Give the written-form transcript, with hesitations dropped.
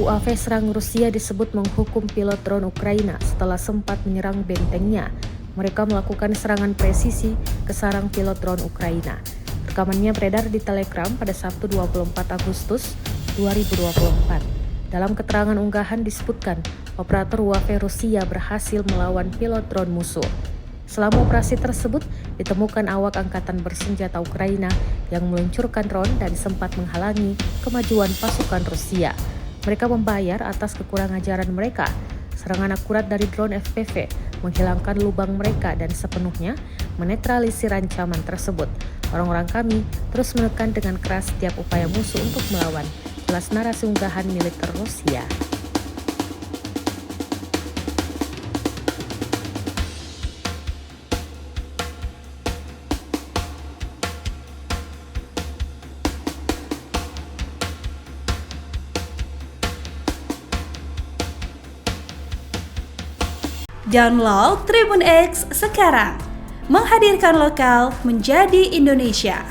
UAV serang Rusia disebut menghukum pilot drone Ukraina setelah sempat menyerang bentengnya. Mereka melakukan serangan presisi ke sarang pilot drone Ukraina. Rekamannya beredar di Telegram pada Sabtu 24 Agustus 2024. Dalam keterangan unggahan disebutkan, operator UAV Rusia berhasil melawan pilot drone musuh. Selama operasi tersebut, ditemukan awak angkatan bersenjata Ukraina yang meluncurkan drone dan sempat menghalangi kemajuan pasukan Rusia. Mereka membayar atas kekurang ajaran mereka. Serangan akurat dari drone FPV menghilangkan lubang mereka dan sepenuhnya menetralisir ancaman tersebut. Orang-orang kami terus menekan dengan keras setiap upaya musuh untuk melawan. Jelas narasi unggahan militer Rusia. Download Tribun X sekarang, menghadirkan lokal menjadi Indonesia.